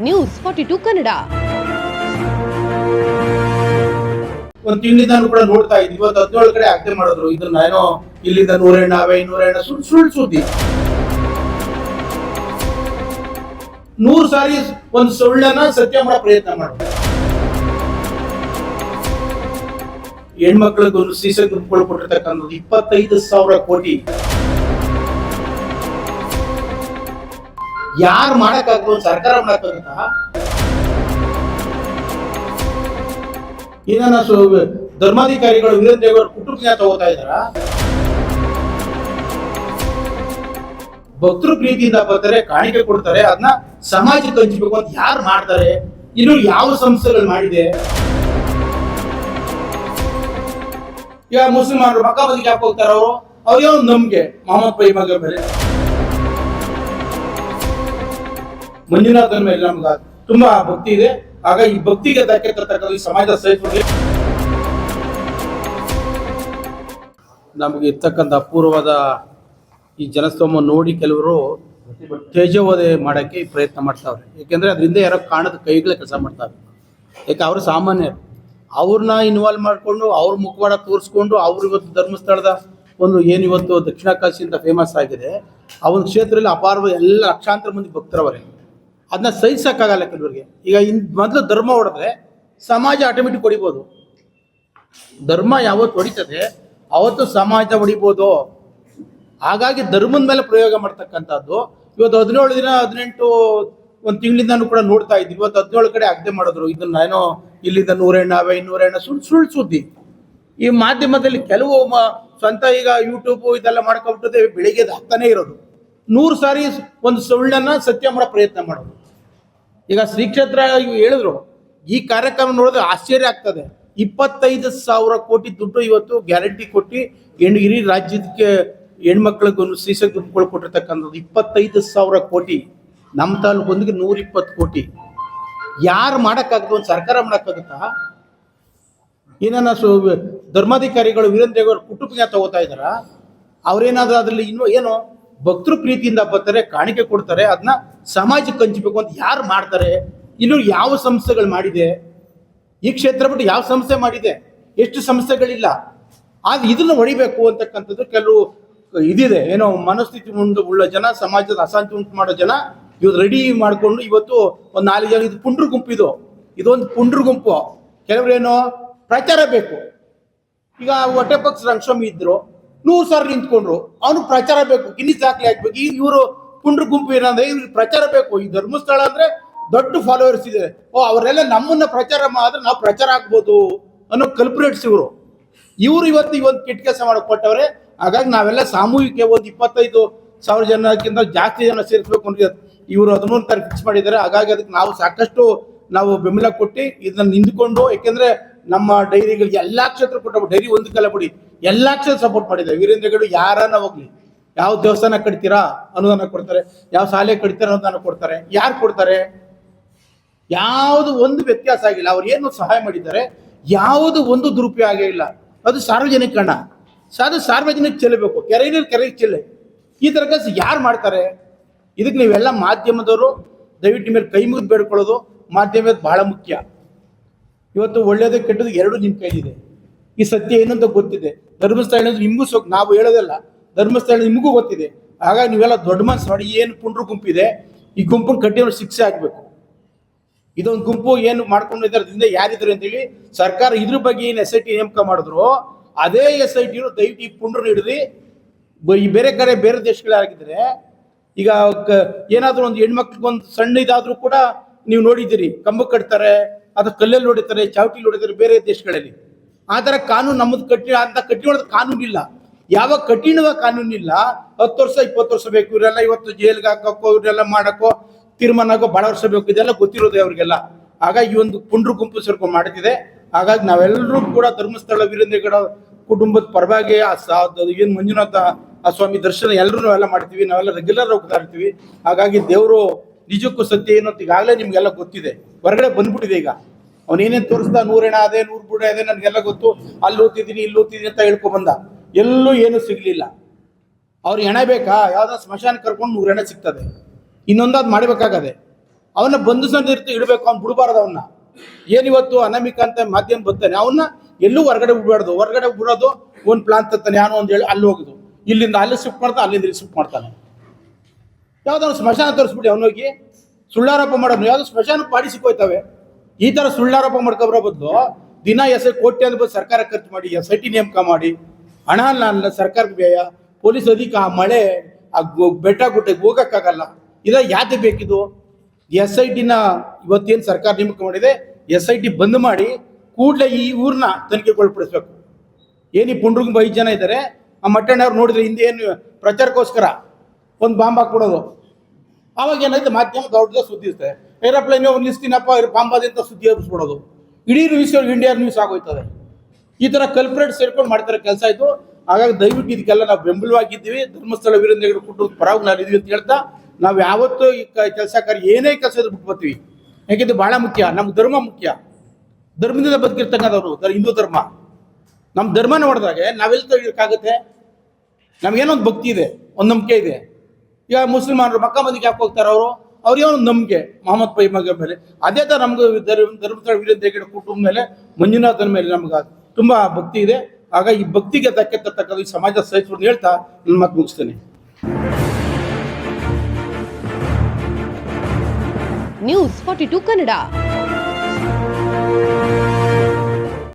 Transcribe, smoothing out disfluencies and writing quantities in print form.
News 42 Kannada. ಒಂದು ತಿಂಗಳಿಂದ ಕೂಡ ನೋಡ್ತಾ ಇದ್ವಿ. ಇವತ್ತು 17 ಕಡೆ ಆಜ್ಞೆ ಮಾಡಿದ್ರು. ಇದನ್ನ ಏನೋ ಇಲ್ಲಿಂದ 100 ಸುಳ್ಳು ಸುದ್ದಿ. 100 ಸಾರಿ ಒಂದು ಸುಳ್ಳನ್ನ ಸತ್ಯ ಮಾಡೋ ಪ್ರಯತ್ನ ಮಾಡಿದ್ರು. ಹೆಣ್ಮಕ್ಳಿಗೆ ಒಂದು ಸೀಸ ಗುಂಪುಗಳು ಕೊಟ್ಟಿರ್ತಕ್ಕಂಥದ್ದು 25,000 ಕೋಟಿ. ಯಾರು ಮಾಡಕ್ಕಾಗ್ಬೋದು? ಸರ್ಕಾರ ಮಾಡಕ್ಕಾಗುತ್ತಾ? ಏನ ಧರ್ಮಾಧಿಕಾರಿಗಳು ವೀರೇಂದ್ರ ಹೆಗ್ಗಡೆ ಕುಟುಂಬ ತಗೋತಾ ಇದಾರ? ಭಕ್ತರು ಪ್ರೀತಿಯಿಂದ ಬರ್ತಾರೆ, ಕಾಣಿಕೆ ಕೊಡ್ತಾರೆ, ಅದನ್ನ ಸಮಾಜಕ್ಕೆ ಹಂಚಬೇಕು ಅಂತ ಯಾರು ಮಾಡ್ತಾರೆ? ಇನ್ನು ಯಾವ ಸಂಸ್ಥೆಗಳು ಮಾಡಿದೆ? ಈಗ ಮುಸ್ಲಿಮರು ಮಕ್ಕಾಬದಿಗೆ ಯಾಕೆ ಹೋಗ್ತಾರ? ಅವ್ರಿಗೆ ಒಂದು ನಂಬಿಕೆ ಮೊಹಮ್ಮದ್ ಪೈ ಮಗ ಮೇಲೆ, ಮಂಜುನಾಥನ ಮೇಲೆ ನಮ್ಗೆ ತುಂಬಾ ಭಕ್ತಿ ಇದೆ. ಆಗ ಈ ಭಕ್ತಿಗೆ ಧಕ್ಕೆ ತರ್ತಕ್ಕಂಥ ಈ ಸಮಾಜದ ಸೈನಿಕರಿಗೆ ನಮಗೆ ಇರ್ತಕ್ಕಂಥ ಅಪೂರ್ವವಾದ ಈ ಜನಸ್ತೋಮ ನೋಡಿ ಕೆಲವರು ತೇಜೋವಧೆ ಮಾಡೋಕ್ಕೆ ಪ್ರಯತ್ನ ಮಾಡ್ತಾವ್ರೆ. ಯಾಕೆಂದ್ರೆ ಅದರಿಂದ ಯಾರೋ ಕಾಣದ ಕೈಗಳೇ ಕೆಲಸ ಮಾಡ್ತಾರೆ. ಯಾಕೆ ಅವರು ಸಾಮಾನ್ಯರು, ಅವ್ರನ್ನ ಇನ್ವಾಲ್ವ್ ಮಾಡಿಕೊಂಡು ಅವ್ರ ಮುಖವಾಡ ತೋರಿಸ್ಕೊಂಡು ಅವ್ರು ಇವತ್ತು ಧರ್ಮಸ್ಥಳದ ಒಂದು ಏನಿವತ್ತು ದಕ್ಷಿಣ ಕಾಶಿ ಅಂತ ಫೇಮಸ್ ಆಗಿದೆ, ಆ ಒಂದು ಕ್ಷೇತ್ರದಲ್ಲಿ ಅಪಾರವಾದ ಎಲ್ಲ ಲಕ್ಷಾಂತರ ಮಂದಿ ಭಕ್ತರವರೇ. ಅದನ್ನ ಸಹಿಸಕ್ಕಾಗಲ್ಲ ಕೆಲವರಿಗೆ. ಈಗ ಮೊದಲು ಧರ್ಮ ಹೊಡೆದ್ರೆ ಸಮಾಜ ಆಟೋಮೆಟಿಕ್ ಹೊಡಿಬೋದು. ಧರ್ಮ ಯಾವತ್ತು ಹೊಡಿತದೆ ಅವತ್ತು ಸಮಾಜ ಹೊಡಿಬೋದು. ಹಾಗಾಗಿ ಧರ್ಮದ ಮೇಲೆ ಪ್ರಯೋಗ ಮಾಡ್ತಕ್ಕಂಥದ್ದು. ಇವತ್ತು 17 ದಿನ 18 ಒಂದು ತಿಂಗಳಿಂದ ಕೂಡ ನೋಡ್ತಾ ಇದ್ವಿ. ಇವತ್ತು 17 ಕಡೆ ಆಜ್ಞೆ ಮಾಡಿದ್ರು. ಇದನ್ನ ಏನೋ ಇಲ್ಲಿಂದ 100 ಸುಳ್ಳು ಸುದ್ದಿ. ಈ ಮಾಧ್ಯಮದಲ್ಲಿ ಕೆಲವು ಸ್ವಂತ ಈಗ ಯೂಟ್ಯೂಬ್ ಇದೆಲ್ಲ ಮಾಡ್ಕೊಂಡ್ಬಿಟ್ಟದೆ, ಬೆಳಿಗ್ಗೆ ಹಾಕ್ತಾನೆ ಇರೋದು. 100 ಸಾರಿ ಒಂದು ಸುಳ್ಳನ್ನ ಸತ್ಯ ಮಾಡೋ ಪ್ರಯತ್ನ ಮಾಡೋದು. ಈಗ ಶ್ರೀ ಕ್ಷೇತ್ರ ಹೇಳಿದ್ರು, ಈ ಕಾರ್ಯಕ್ರಮ ನೋಡಿದ್ರೆ ಆಶ್ಚರ್ಯ ಆಗ್ತದೆ. 25,000 ಕೋಟಿ ದುಡ್ಡು ಇವತ್ತು ಗ್ಯಾರಂಟಿ ಕೊಟ್ಟು ಇಡೀ ರಾಜ್ಯಕ್ಕೆ ಹೆಣ್ಮಕ್ಳಿಗೆ ಒಂದು ಸೀಸ ಗುಂಪುಗಳು ಕೊಟ್ಟಿರ್ತಕ್ಕಂಥದ್ದು 25,000 ಕೋಟಿ. ನಮ್ಮ ತಾಲೂಕು ಒಂದಿಗೆ 120 ಕೋಟಿ. ಯಾರು ಮಾಡೋಕ್ಕಾಗುತ್ತೆ? ಒಂದು ಸರ್ಕಾರ ಮಾಡೋಕ್ಕಾಗುತ್ತಾ? ಏನ ಧರ್ಮಾಧಿಕಾರಿಗಳು ವೀರೇಂದ್ರ ಹೆಗ್ಗಡೆ ಕುಟುಂಬ ತಗೋತಾ ಇದಾರ? ಅವ್ರೇನಾದ್ರೂ ಅದ್ರಲ್ಲಿ ಇನ್ನೂ ಏನೋ ಭಕ್ತರು ಪ್ರೀತಿಯಿಂದ ಬರ್ತಾರೆ, ಕಾಣಿಕೆ ಕೊಡ್ತಾರೆ, ಅದನ್ನ ಸಮಾಜಕ್ಕೆ ಹಂಚಬೇಕು ಅಂತ ಯಾರು ಮಾಡ್ತಾರೆ? ಇನ್ನು ಯಾವ ಸಂಸ್ಥೆಗಳು ಮಾಡಿದೆ? ಈ ಕ್ಷೇತ್ರ ಬಿಟ್ಟು ಯಾವ ಸಂಸ್ಥೆ ಮಾಡಿದೆ? ಎಷ್ಟು ಸಂಸ್ಥೆಗಳಿಲ್ಲ. ಆದ್ರೆ ಇದನ್ನ ಹೊಡಿಬೇಕು ಅಂತಕ್ಕಂಥದ್ದು ಕೆಲವು ಇದಿದೆ. ಏನೋ ಮನಸ್ಥಿತಿ ಉಳ್ಳ ಜನ, ಸಮಾಜದ ಅಶಾಂತಿ ಉಂಟು ಮಾಡೋ ಜನ ಇವತ್ತು ರೆಡಿ ಮಾಡಿಕೊಂಡು ಇವತ್ತು ಒಂದು 4 ಜನ ಇದು ಪುಂಡ್ರ ಗುಂಪು, ಇದೊಂದು ಪುಂಡ್ರ ಗುಂಪು. ಕೆಲವ್ರೇನೋ ಪ್ರಚಾರ ಬೇಕು. ಈಗ ಹೊಟ್ಟೆ ಪಕ್ಷ ರಂಗಸ್ವಾಮಿ ಇದ್ರು, 100 ಸಾರಿ ನಿಂತ್ಕೊಂಡ್ರು, ಅವ್ನು ಪ್ರಚಾರ ಬೇಕು, ಗಿನ್ನಿಸ್ ದಾಖಲೆ ಆಗ್ಬೇಕು. ಈ ಇವರು ಪುಂಡ್ರ ಗುಂಪು ಏನಂದ್ರೆ ಇವ್ರಿಗೆ ಪ್ರಚಾರ ಬೇಕು. ಈ ಧರ್ಮಸ್ಥಳ ಅಂದ್ರೆ ದೊಡ್ಡ ಫಾಲೋವರ್ಸ್ ಇದೆ. ಅವರೆಲ್ಲ ನಮ್ಮನ್ನ ಪ್ರಚಾರ ಮಾಡಿದ್ರೆ ನಾವು ಪ್ರಚಾರ ಆಗ್ಬೋದು ಅನ್ನೋ ಕಲ್ಪರೇಟ್ಸ್ ಇವರು ಇವತ್ತು ಈ ಒಂದು ಕೆಟ್ಟ ಕೆಲಸ ಮಾಡಕ್ ಕೊಟ್ಟವ್ರೆ. ಹಾಗಾಗಿ ನಾವೆಲ್ಲ ಸಾಮೂಹಿಕ ಒಂದು 25,000 ಜನಕ್ಕಿಂತ ಜಾಸ್ತಿ ಜನ ಸೇರಿಸ್ಬೇಕು ಅಂತ ಇವರು 13 ತಾರೀಕು ಫಿಕ್ಸ್ ಮಾಡಿದ್ದಾರೆ. ಹಾಗಾಗಿ ಅದಕ್ಕೆ ನಾವು ಸಾಕಷ್ಟು ಬೆಂಬಲ ಕೊಟ್ಟು ಇದನ್ನ ನಿಂತ್ಕೊಂಡು, ಯಾಕೆಂದ್ರೆ ನಮ್ಮ ಡೈರಿಗಳಿಗೆ ಎಲ್ಲಾ ಕ್ಷೇತ್ರ ಕೊಟ್ಟ ಡೈರಿ ಒಂದಕ್ಕೆಲ್ಲ ಬಿಡಿ ಎಲ್ಲಾ ಕ್ಷೇತ್ರ ಸಪೋರ್ಟ್ ಮಾಡಿದ್ದಾರೆ. ವೀರೇಂದ್ರ ಹೆಗ್ಗಡೆ ಯಾರನ್ನ ಹೋಗ್ಲಿ, ಯಾವ ದೇವಸ್ಥಾನ ಕಟ್ತೀರಾ ಅನುದಾನ ಕೊಡ್ತಾರೆ, ಯಾವ ಶಾಲೆ ಕಟ್ತೀರಾ ಅನುದಾನ ಕೊಡ್ತಾರೆ. ಯಾರು ಕೊಡ್ತಾರೆ? ಯಾವುದು ಒಂದು ವ್ಯತ್ಯಾಸ ಆಗಿಲ್ಲ. ಅವ್ರು ಏನು ಸಹಾಯ ಮಾಡಿದ್ದಾರೆ, ಯಾವುದು ಒಂದು ದುರುಪಯೋಗ ಇಲ್ಲ. ಅದು ಸಾರ್ವಜನಿಕ ಹಣ, ಸಾರ್ವಜನಿಕ ಚೆಲ್ಲಬೇಕು. ಕೆರೆಗೆ ಚೆಲ್ಲೆ. ಈ ತರ ಕೆಲಸ ಯಾರು ಮಾಡ್ತಾರೆ? ಇದಕ್ಕೆ ನೀವೆಲ್ಲ ಮಾಧ್ಯಮದವರು ದಯವಿಟ್ಟು ಮೇಲೆ ಕೈ ಮುಗಿದು ಬೇಡ್ಕೊಳ್ಳೋದು. ಮಾಧ್ಯಮ ಬಹಳ ಮುಖ್ಯ. ಇವತ್ತು ಒಳ್ಳೇದು ಕೆಟ್ಟದ್ದು ಎರಡು ನಿಮ್ಮ ಕೈಲಿದೆ. ಈ ಸತ್ಯ ಏನಂತ ಗೊತ್ತಿದೆ. ಧರ್ಮಸ್ಥಳ ನಿಮಗೂ ನಾವು ಹೇಳೋದಲ್ಲ, ಧರ್ಮಸ್ಥಳ ನಿಮಗೂ ಗೊತ್ತಿದೆ. ಹಾಗಾಗಿ ನೀವೆಲ್ಲ ದೊಡ್ಡ ಮನಸ್ಸು ಮಾಡಿ, ಏನು ಪುಂಡ್ರ ಗುಂಪಿದೆ ಈ ಗುಂಪನ್ನು ಕಟ್ಟಿ ಶಿಕ್ಷೆ ಆಗ್ಬೇಕು. ಇದೊಂದು ಗುಂಪು ಏನು ಮಾಡ್ಕೊಂಡಿದ್ದಾರೆ, ಅದರಿಂದ ಯಾರಿದ್ರು ಅಂತೇಳಿ ಸರ್ಕಾರ ಇದ್ರ ಬಗ್ಗೆ ಏನು SIT ನೇಮಕ ಮಾಡಿದ್ರು, ಅದೇ SIT ದಯವಿಟ್ಟು ಈ ಪುಂಡ್ರನ್ನ ಹಿಡಿದು ಈ ಬೇರೆ ಕಡೆ ಬೇರೆ ದೇಶಗಳಾಗಿದ್ರೆ, ಈಗ ಏನಾದ್ರು ಒಂದು ಹೆಣ್ಮಕ್ಳಿಗೆ ಒಂದು ಸಣ್ಣ ಇದಾದ್ರೂ ಕೂಡ ನೀವು ನೋಡಿದ್ದೀರಿ, ಕಂಬ ಕಟ್ತಾರೆ, ಅದು ಕಲ್ಲಲ್ಲಿ ಹೊಡಿತಾರೆ, ಚಾವಟಿಲಿ ಹೊಡಿತಾರೆ ಬೇರೆ ದೇಶಗಳಲ್ಲಿ. ಆ ಥರ ಕಾನೂನು ನಮ್ಮದು ಕಟ್ಟಿರೋದು ಕಾನೂನು ಇಲ್ಲ. ಯಾವಾಗ ಕಠಿಣವಾದ ಕಾನೂನು ಇಲ್ಲ, 10 ವರ್ಷ 20 ವರ್ಷ ಬೇಕು. ಇವರೆಲ್ಲ ಇವತ್ತು ಜೈಲ್ಗೆ ಹಾಕೋ, ಇವರೆಲ್ಲ ಮಾಡಕ್ಕೋ, ತೀರ್ಮಾನ ಆಗೋ ಭಾಳ ವರ್ಷ ಬೇಕು. ಇದೆಲ್ಲ ಗೊತ್ತಿರೋದೆ ಅವ್ರಿಗೆಲ್ಲ. ಹಾಗಾಗಿ ಈ ಒಂದು ಪುಂಡ್ರ ಗುಂಪು ಸೇರ್ಕೊಂಡು ಮಾಡ್ತಿದೆ. ಹಾಗಾಗಿ ನಾವೆಲ್ಲರೂ ಕೂಡ ಧರ್ಮಸ್ಥಳ ವೀರೇಂದ್ರ ಹೆಗ್ಗಡೆ ಕುಟುಂಬದ ಪರವಾಗಿ ಏನು ಮಂಜುನಾಥ ಆ ಸ್ವಾಮಿ ದರ್ಶನ ಎಲ್ಲರೂ ನಾವೆಲ್ಲ ಮಾಡ್ತೀವಿ. ನಾವೆಲ್ಲ ರೆಗ್ಯುಲರ್ ಹೋಗ್ತಾ ಇರ್ತೀವಿ. ಹಾಗಾಗಿ ದೇವರು ನಿಜಕ್ಕೂ ಸತ್ಯ ಏನು ಅಂತ ಈಗಾಗಲೇ ನಿಮ್ಗೆಲ್ಲ ಗೊತ್ತಿದೆ. ಹೊರಗಡೆ ಬಂದ್ಬಿಟ್ಟಿದೆ. ಈಗ ಅವನೇನೇನು ತೋರಿಸ್ದ 100 ಹೆಣ ಅದೇ 100 ಬುಡ ಅದೇ ನನಗೆಲ್ಲ ಗೊತ್ತು, ಅಲ್ಲಿ ಓದ್ತಿದ್ದೀನಿ ಇಲ್ಲಿ ಓದ್ತಿದ್ದೀನಿ ಅಂತ ಹೇಳ್ಕೊಂಡ್ ಬಂದ. ಎಲ್ಲೂ ಏನು ಸಿಗ್ಲಿಲ್ಲ. ಅವ್ರಿಗೆ ಹೆಣ ಬೇಕಾ? ಯಾವ್ದಾದ್ರು ಸ್ಮಶಾನ ಕರ್ಕೊಂಡು 100 ಹೆಣ ಸಿಗ್ತದೆ. ಇನ್ನೊಂದಾದ್ ಮಾಡ್ಬೇಕಾಗದೆ. ಅವನ್ನ ಬಂಧಿಸೋದು ಇಡಬೇಕು, ಅವ್ನು ಬಿಡಬಾರ್ದು. ಅವನ್ನ ಏನಿವತ್ತು ಅನಾಮಿಕ ಅಂತ ಮಾಧ್ಯಮ ಬರ್ತಾನೆ, ಅವನ್ನ ಎಲ್ಲೂ ಹೊರಗಡೆ ಬಿಡಬಾರ್ದು. ಹೊರಗಡೆ ಬಿಡೋದು ಒಂದು ಪ್ಲಾನ್ ತರ್ತಾನೆ, ಯಾನೋ ಒಂದು ಹೇಳಿ ಅಲ್ಲಿ ಹೋಗುದು, ಇಲ್ಲಿಂದ ಅಲ್ಲಿ ಶಿಫ್ಟ್ ಮಾಡ್ತಾನೆ, ಅಲ್ಲಿಂದ ಇಲ್ಲಿ ಶಿಫ್ಟ್ ಮಾಡ್ತಾನೆ. ಯಾವ್ದಾದ್ರು ಸ್ಮಶಾನ ತೋರಿಸ್ಬಿಡಿ ಅವನೋಗಿ. ಸುಳ್ಳಾರೋಪ ಮಾಡೋದು ಯಾವ್ದು ಸ್ಮಶಾನ ಪಾಡಿ ಸಿಕ್ಕೋಯ್ತವೆ. ಈ ಥರ ಸುಳ್ಳಾರೋಪ ಮಾಡ್ಕೊಬರೋ ಬದಲು ದಿನ ಕೋಟಿ ಅಂತ ಬಂದು ಸರ್ಕಾರ ಖರ್ಚು ಮಾಡಿ SIT ನೇಮಕ ಮಾಡಿ, ಹಣ ಅಲ್ಲ ಸರ್ಕಾರಕ್ಕೆ ವ್ಯಯ, ಪೊಲೀಸ್ ಮಳೆ ಬೆಟ್ಟ ಗುಡ್ಡಕ್ಕೆ ಹೋಗೋಕ್ಕಾಗಲ್ಲ. ಯಾಕೆ ಬೇಕಿದು? SITನ ಇವತ್ತೇನು ಸರ್ಕಾರ ನೇಮಕ ಮಾಡಿದೆ, SIT ಬಂದ್ ಮಾಡಿ ಕೂಡಲೇ ಈ ಊರನ್ನ ತನಿಖೆಗೊಳಪಡಿಸ್ಬೇಕು. ಈ ಪುಂಡ್ರಿಗೆ 5 ಜನ ಇದ್ದಾರೆ. ಆ ಮಟ್ಟಣ್ಣವ್ರು ನೋಡಿದ್ರೆ ಹಿಂದೆ ಏನು ಪ್ರಚಾರಕ್ಕೋಸ್ಕರ ಒಂದು ಬಾಂಬ್ ಹಾಕ್ಬಿಡೋದು. ಆವಾಗ ಏನಾಯ್ತು, ಮಾಧ್ಯಮ ದೊಡ್ಡದ ಸುದ್ದಿ ಇರ್ತದೆ. ಏರೋಪ್ಲೇನ್ ಒಂದು ಲಿಸ್ಟಿನಪ್ಪ ಬಾಂಬಾದಿಂದ ಸುದ್ದಿ ಹಬ್ಬಿಸ್ಬಿಡೋದು. ಇಡೀ ನ್ಯೂಸ್ ಇಂಡಿಯಾ ನ್ಯೂಸ್ ಆಗೋಯ್ತದೆ. ಈ ಥರ ಕಲ್ಪ್ರೇಟ್ ಸೇರ್ಕೊಂಡು ಮಾಡ್ತಾರೆ ಕೆಲಸ ಇದು. ಹಾಗಾಗಿ ದಯವಿಟ್ಟು ಇದಕ್ಕೆಲ್ಲ ನಾವು ಬೆಂಬಲವಾಗಿದ್ದೀವಿ. ಧರ್ಮಸ್ಥಳ ವೀರೇಂದ್ರ ಹೆಗ್ಗಡೆ ಕುಟುಂಬದ ಪರವಾಗಿ ನಾವು ಇದೀವಿ ಅಂತ ಹೇಳ್ತಾ, ನಾವು ಯಾವತ್ತೂ ಈ ಕೆಲಸ ಕಾರ್ಯ ಏನೇ ಕೆಲಸ ಇದ್ರು ಬಿಟ್ಟು ಬರ್ತೀವಿ. ಯಾಕೆಂದ್ರೆ ಭಾಳ ಮುಖ್ಯ, ನಮ್ಗೆ ಧರ್ಮ ಮುಖ್ಯ. ಧರ್ಮದಿಂದ ಬದುಕಿರ್ತಕ್ಕಂಥವ್ರು ಹಿಂದೂ ಧರ್ಮ. ನಮ್ಮ ಧರ್ಮ ನೋಡಿದಾಗೆ ನಾವೆಲ್ಲ ಇರೋಕ್ಕಾಗುತ್ತೆ? ನಮಗೇನೋ ಒಂದು ಭಕ್ತಿ ಇದೆ, ಒಂದು ನಂಬಿಕೆ ಇದೆ. ಈಗ ಮುಸ್ಲಿಮಾನರು ಮಕ್ಕ ಮಂದಿಗೆ ಯಾಕೆ ಹೋಗ್ತಾರೆ? ಅವ್ರಿಗೆ ಒಂದು ನಂಬಿಕೆ ಮೊಹಮ್ಮದ್ ಪೈ ಮಗ ಮೇಲೆ. ಅದೇ ಥರ ನಮ್ಗೆ ಧರ್ಮಸ್ಥಳ ವೀರೇಂದ್ರ ಹೆಗ್ಗಡೆ ಕುಟುಂಬ ಮೇಲೆ, ಮಂಜುನಾಥನ ಮೇಲೆ ನಮ್ಗೆ ತುಂಬ ಭಕ್ತಿ ಇದೆ. ಆಗ ಈ ಭಕ್ತಿಗೆ ತಕ್ಕಂಥ ಈ ಸಮಾಜ ಸಹಿತ ಹೇಳ್ತಾ ನನ್ನ ಮಾತು ಮುಗಿಸ್ತೇನೆ. ನ್ಯೂಸ್ 42 ಕನ್ನಡ.